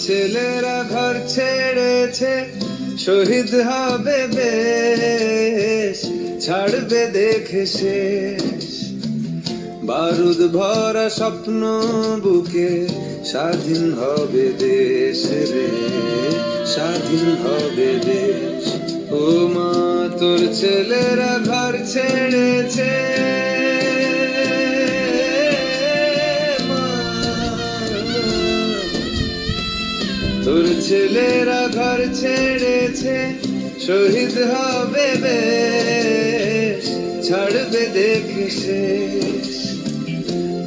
ছেলেরা ঘর ছেড়েছে, শহীদ হবে বেশ, ছাড়বে দেখে শেষ। বারুদ ভরা স্বপ্ন বুকে, স্বাধীন হবে দেশ রে, স্বাধীন হবে দেশ। ও মা তোর ছেলেরা ঘর ছেড়েছে, তোর ছেলেরা ঘর ছেড়েছে, শহীদ হবে বেশ, ছাড়বে দেখে শেষ।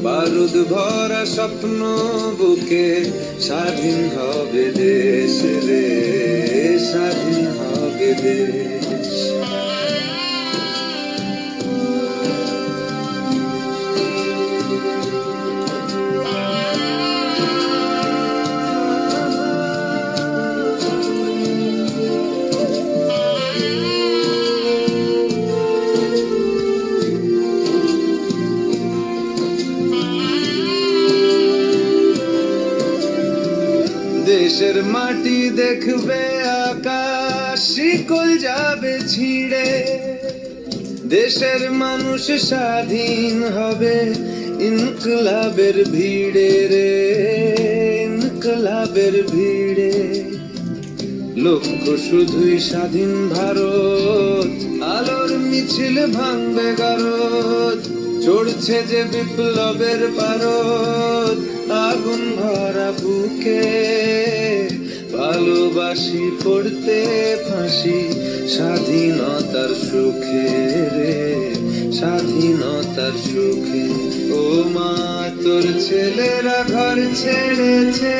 বারুদ ভরা স্বপ্ন বুকে, স্বাধীন হবে দেশ রে, স্বাধীন হবে দেশ। দেশের মাটি দেখবে আকাশ, শিকল যাবে ছিঁড়ে, দেশের মানুষ স্বাধীন হবে ইনকলাবের ভিড়ে রে, ইনকলাবের ভিড়ে। লক্ষ্য শুধুই স্বাধীন ভারত, আলোর মিছিল ভাঙবে গারদ, চড়ছে যে বিপ্লবের পারদ, আগুন ভরা বুকে ভালোবাসি পড়তে ফাঁসি, স্বাধীনতার সুখে রে, স্বাধীনতার সুখে। ও মা তোর ছেলেরা ঘর ছেড়েছে,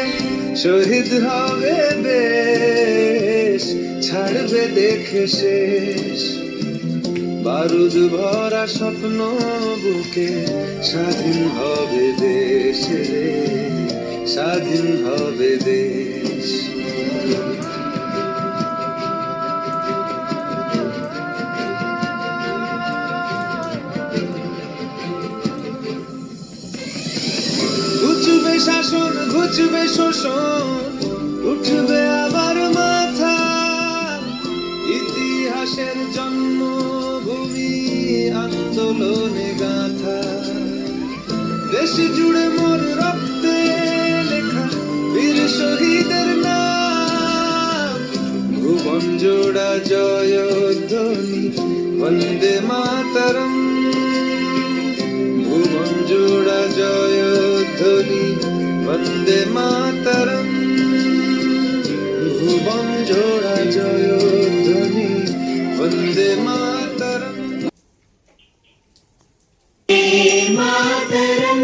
শহীদ হবে বেশ, ছাড়বে দেখে শেষ। বারুদ ভরা স্বপ্ন বুকে, স্বাধীন হবে দেশ রে, স্বাধীন হবে দেশ। ঘুচবে শাসন, ঘুচবে শোষণ, উঠবে আবার মাথা, ইতিহাসের জন্মভূমি আন্দোলনে গাথা। দেশ জুড়ে মোর রক্তে লেখা বীর শহীদের নাম, ভুবন জোড়া জয়ধ্বনি বন্দে মাতরম, ভুবন জোড়া জয়ধ্বনি বন্দে মাতরম, ভুবন জোড়া জয়ধ্বনি বন্দে মাতরম। মাতরম।